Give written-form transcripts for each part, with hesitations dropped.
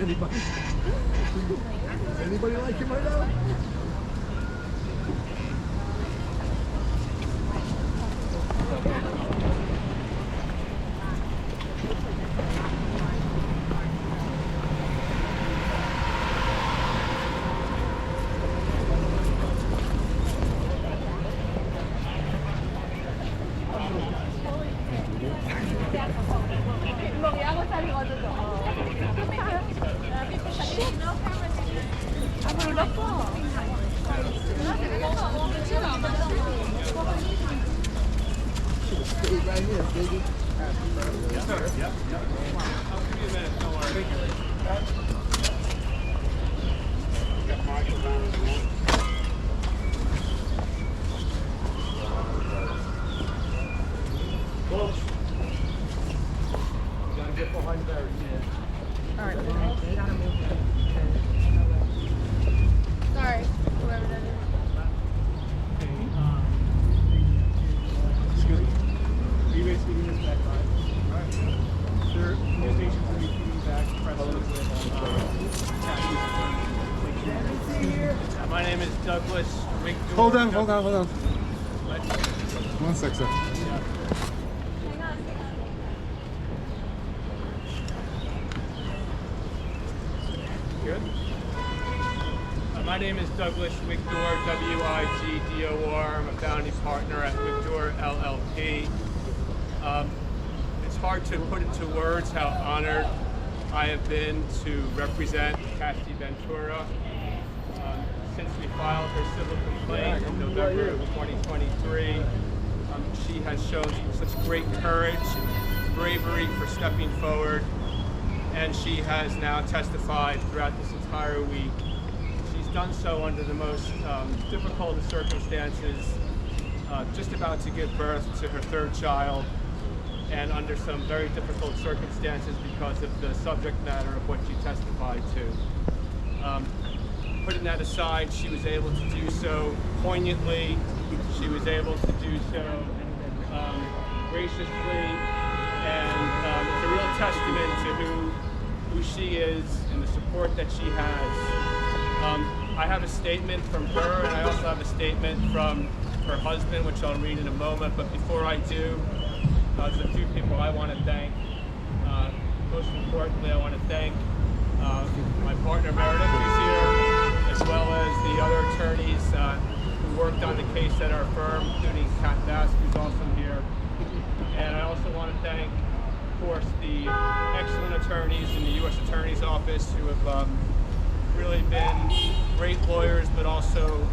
Anybody? Does anybody like him right now? Stay right here, baby. Yes, sir. Yep. I'll give you a minute. Don't worry. Got Michael down in the middle. Close. You gotta get behind Barry. All right, we gotta move it. Sorry, whoever that is. Excuse me. Are you guys speaking this back by? Alright. Sir, communications will be feeding back precedent with my name is Douglas Rick. Hold on. What? 1 sec, sir. Yeah. Good. My name is Douglas Wigdor, W-I-G-D-O-R. I'm a founding partner at Wigdor LLP. It's hard to put into words how honored I have been to represent Cassie Ventura since we filed her civil complaint in November of 2023. She has shown such great courage and bravery for stepping forward, and she has now testified throughout this entire week. She's done so under the most difficult of circumstances, just about to give birth to her third child, and under some very difficult circumstances because of the subject matter of what she testified to. Putting that aside, she was able to do so poignantly. She was able to do so graciously, and it's a real testament to who she is and the support that she has. I have a statement from her, and I also have a statement from her husband, which I'll read in a moment. But before I do, there's a few people I want to thank. Most importantly, I want to thank my partner Meredith, who's here, as well as the other attorneys who worked on the case at our firm, including Kat Bass, who's also here. And I also want to thank, of course, the excellent attorneys in the U.S. Attorney's Office who have really been great lawyers, but also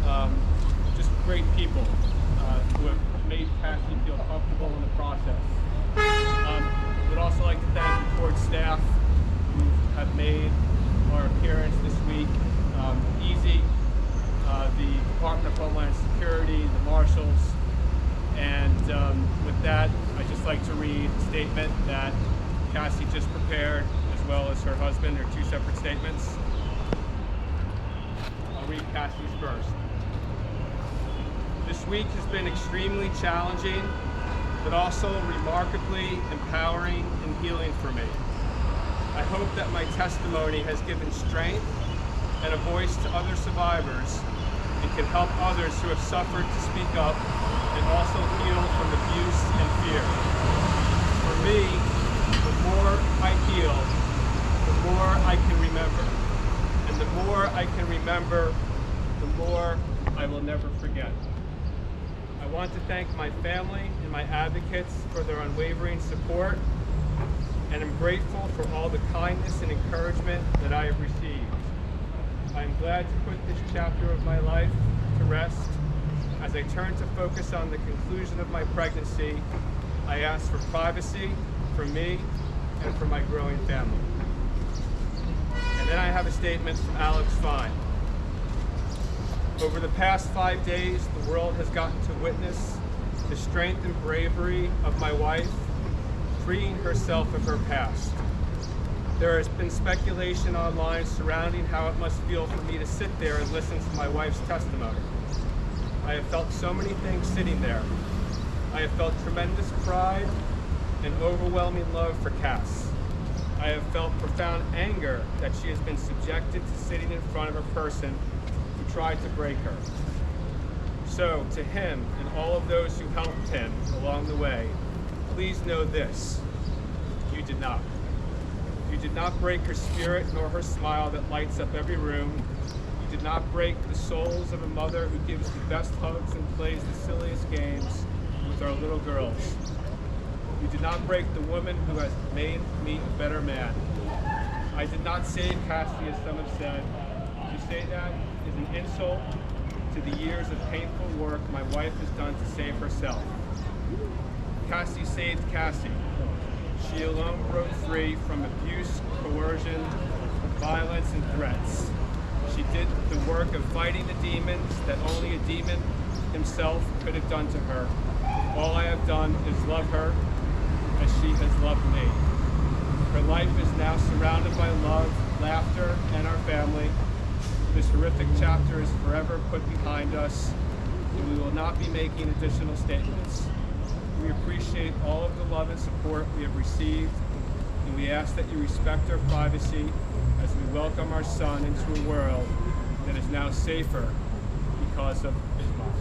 just great people who have made Cassie feel comfortable in the process. I would also like to thank the court staff who have made our appearance this week easy, the Department of Homeland Security, the marshals, and with that, I'd just like to read a statement that Cassie just prepared, as well as her husband, their two separate statements. I'll read Cassie's first. This week has been extremely challenging, but also remarkably empowering and healing for me. I hope that my testimony has given strength and a voice to other survivors and can help others who have suffered to speak up and also heal from abuse and fear. For me, the more I heal, the more I can remember. And the more I can remember, the more I will never forget. I want to thank my family and my advocates for their unwavering support, and I'm grateful for all the kindness and encouragement that I have received. I am glad to put this chapter of my life to rest. As I turn to focus on the conclusion of my pregnancy, I ask for privacy for me and for my growing family. And then I have a statement from Alex Fine. Over the past 5 days, the world has gotten to witness the strength and bravery of my wife, freeing herself of her past. There has been speculation online surrounding how it must feel for me to sit there and listen to my wife's testimony. I have felt so many things sitting there. I have felt tremendous pride and overwhelming love for Cass. I have felt profound anger that she has been subjected to sitting in front of a person who tried to break her. So, to him and all of those who helped him along the way, please know this: you did not. You did not break her spirit nor her smile that lights up every room. You did not break the souls of a mother who gives the best hugs and plays the silliest games with our little girls. You did not break the woman who has made me a better man. I did not save Cassie, as some have said. To say that is an insult to the years of painful work my wife has done to save herself. Cassie saved Cassie. She alone broke free from abuse, coercion, violence, and threats. She did the work of fighting the demons that only a demon himself could have done to her. All I have done is love her as she has loved me. Her life is now surrounded by love, laughter, and our family. This horrific chapter is forever put behind us, and we will not be making additional statements. We appreciate all of the love and support we have received, and we ask that you respect our privacy as we welcome our son into a world that is now safer because of his mom.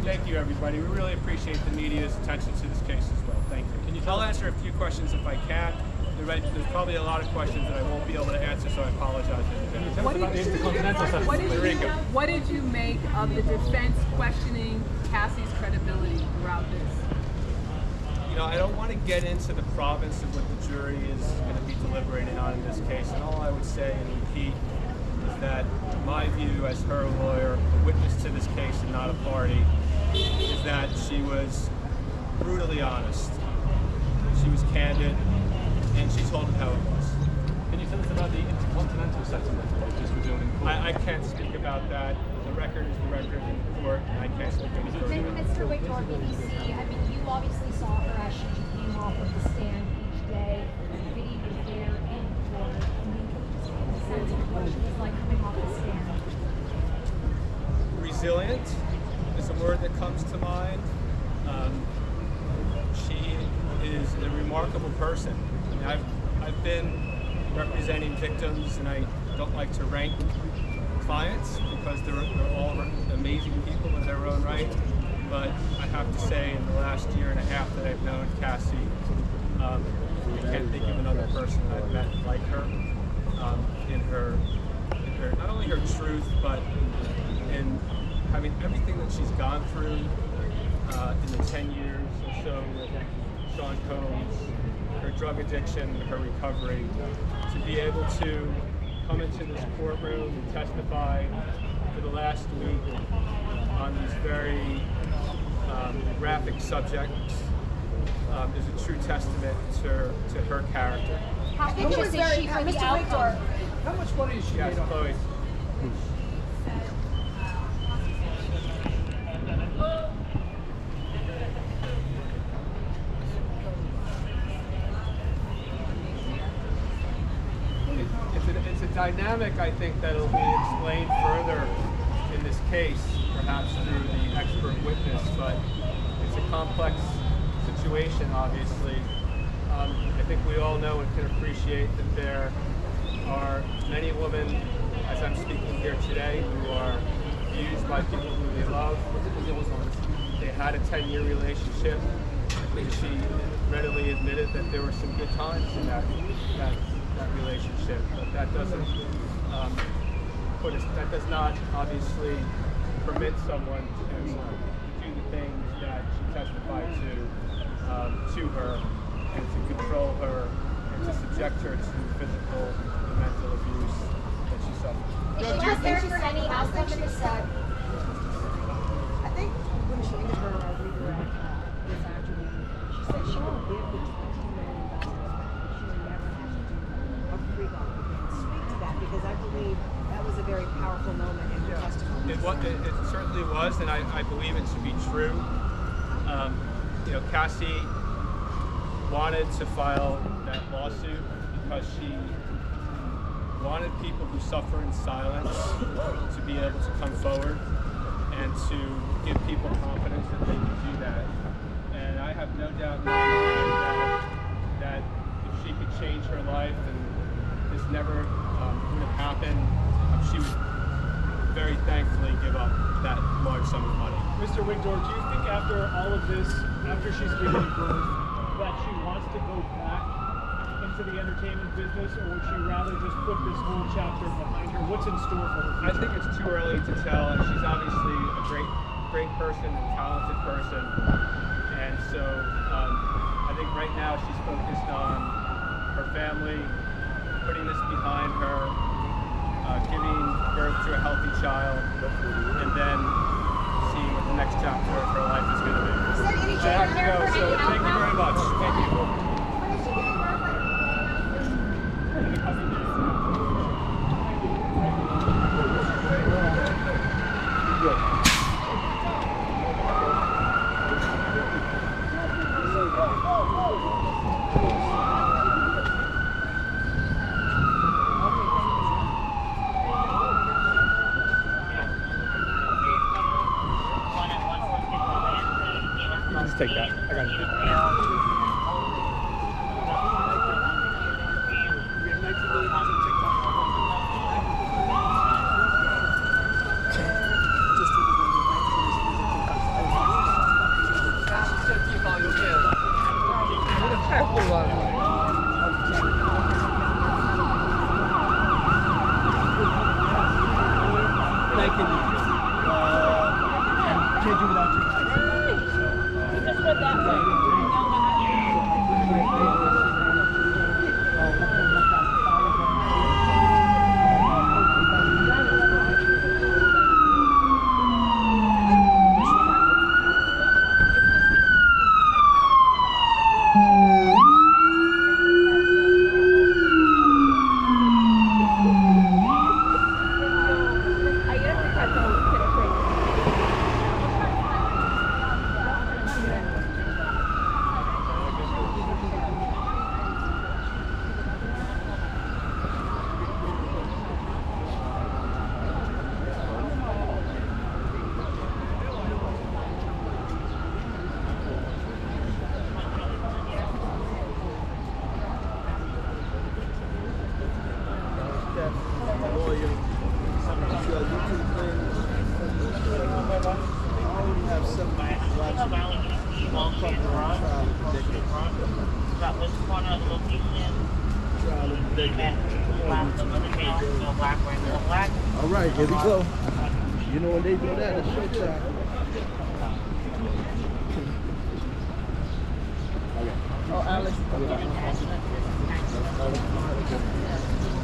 Thank you, everybody. We really appreciate the media's attention to this case as well. Thank you. I'll answer a few questions if I can. There's probably a lot of questions that I won't be able to answer, so I apologize. What did you make of the defense questioning Cassie's credibility throughout this? You know, I don't want to get into the province of what the jury is going to be deliberating on in this case, and all I would say and repeat is that my view as her lawyer, a witness to this case and not a party, is that she was brutally honest. She was candid, and she told him how it was. Can you tell us about the intercontinental settlement that just revealed in court? I can't speak about that. The record is the record in court, and I can't speak any further. Mr. Victor, BBC, I mean, you obviously saw her as she came off of the stand each day. Biddy was there in court. I mean, can you just give a sense of what she was like coming off the stand? Resilient is a word that comes to mind. She is a remarkable person. I mean, I've been representing victims, and I don't like to rank clients because they're all amazing people in their own right. But I have to say, in the last year and a half that I've known Cassie, I can't think of another person I've met like her. In her, not only her truth, but in having everything that she's gone through in the 10 years or so with Sean Combs, her drug addiction, her recovery, to be able to come into this courtroom and testify for the last week on these very graphic subjects is a true testament to her character. How anxious is she for the outcome? How much money is she Yes, made off? Chloe. It's a dynamic, I think, that'll be explained further in this case, perhaps through the expert witness, but it's a complex situation, obviously. I think we all know and can appreciate that there are many women, as I'm speaking here today, who are abused by people who they love. They had a 10-year relationship. I think she readily admitted that there were some good times in that relationship, but that doesn't that does not obviously permit someone to do the things that she testified to her, and to control her, and to subject her to physical and mental abuse that she suffered. Is she prepared for any outcome in this? I think when she ended her redirect this afternoon, she said she will give the $20 million back. She would never have to do a free loan again. Speak to that, because I believe that was a very powerful moment in her testimony. It certainly was, and I believe it to be true. You know, Cassie wanted to file that lawsuit because she wanted people who suffer in silence to be able to come forward and to give people confidence that they can do that. And I have no doubt in my mind that if she she could change her life and this never would have happened, she would very thankfully give up that large sum of money. Mr. Wigdor, do you think after all of this, after she's given birth, that she wants to go back into the entertainment business, or would she rather just put this whole chapter behind her? What's in store for her? I think it's too early to tell. She's obviously a great person and talented person, and so I think right now she's focused on her family, putting this behind her, giving birth to a healthy child, and then seeing what the next chapter of her life is going to be. Is there any I have to go, so thank you very much. Thank you. When is she giving Just take that. I got it. Thank you. Can't do without you. All right, here we go. You know when they do that, it's showtime. Oh, Alex.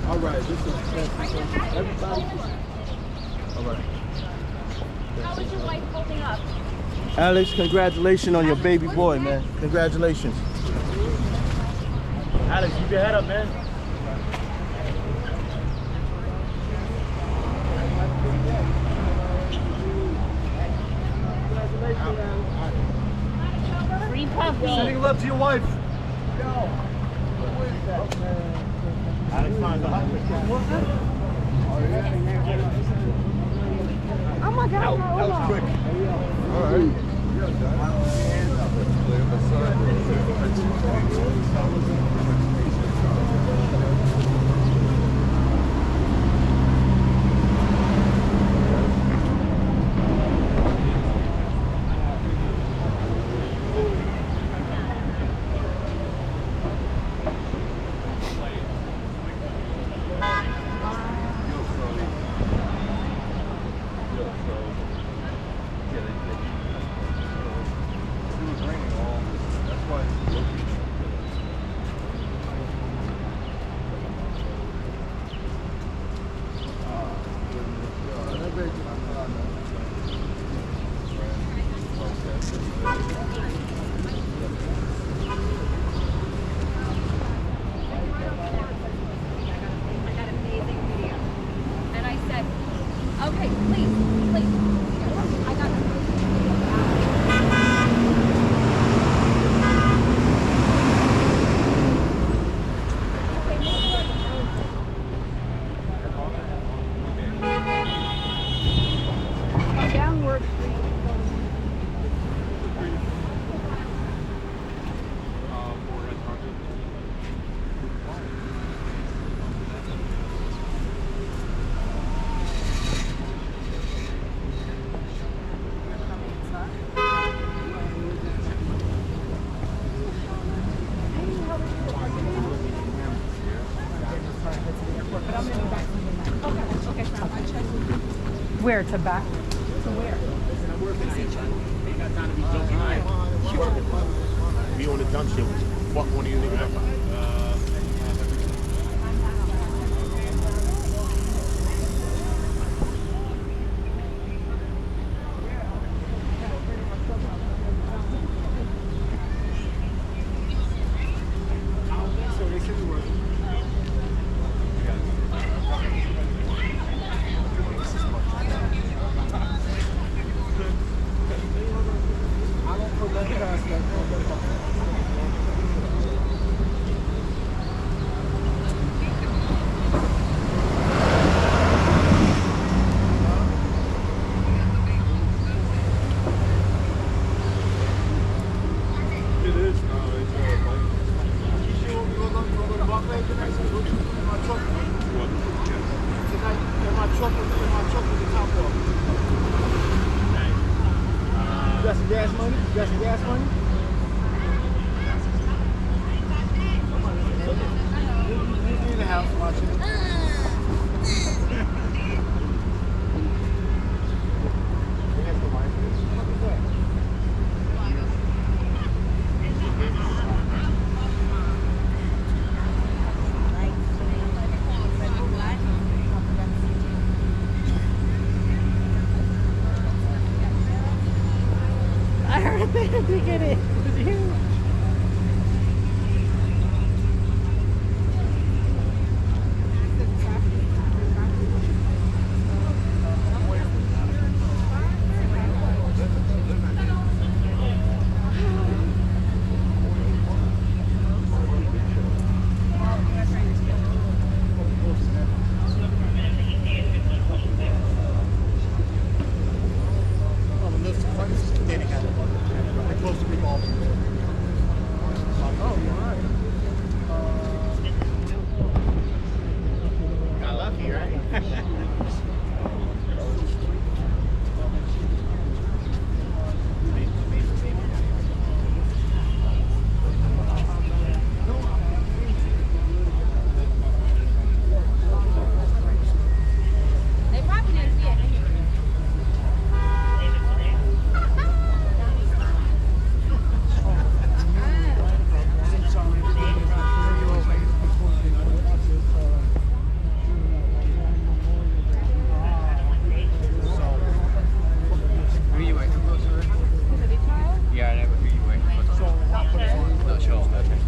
All right, this is everybody. All right. How is your wife holding up? Alex, congratulations on your baby boy, man. Congratulations. Alex, keep your head up, man. Free puppy. Sending love to your wife. Alex finds the husband. Oh my God. That was quick. All right. passport, but I'm gonna be back Sunday night. Okay, so I checked with you. Where to back? To where? Be on the dump shit. Fuck one of you niggas up. I heard it. I didn't get it. It was huge. They probably didn't see it. Who you waiting for? Yeah, I know. Who you waiting for? Not sure. Okay.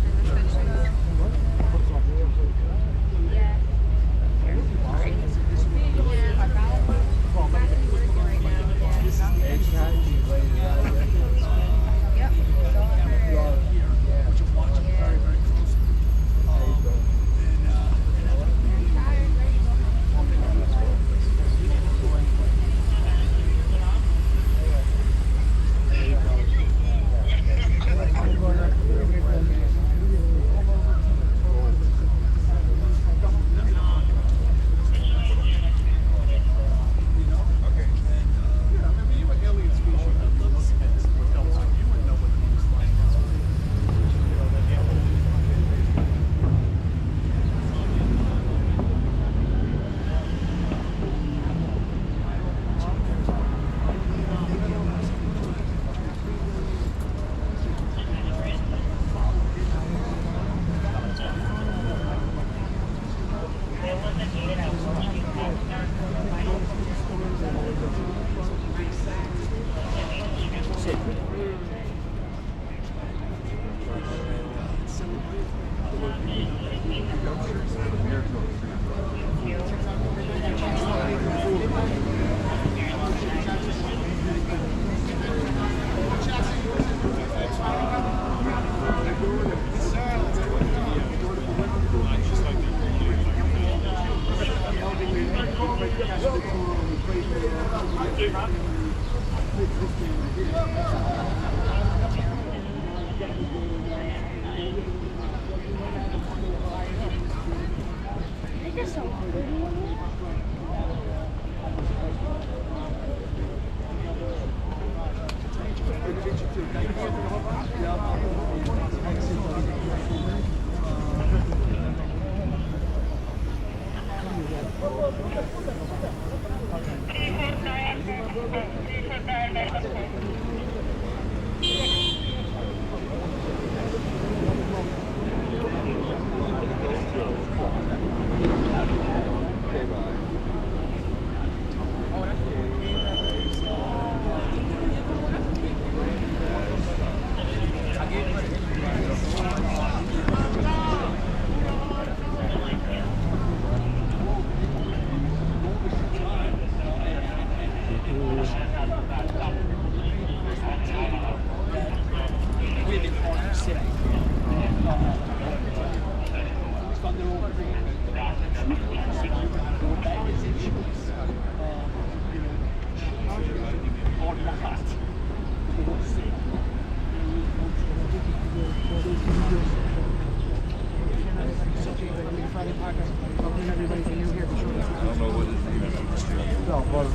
No, but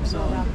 So,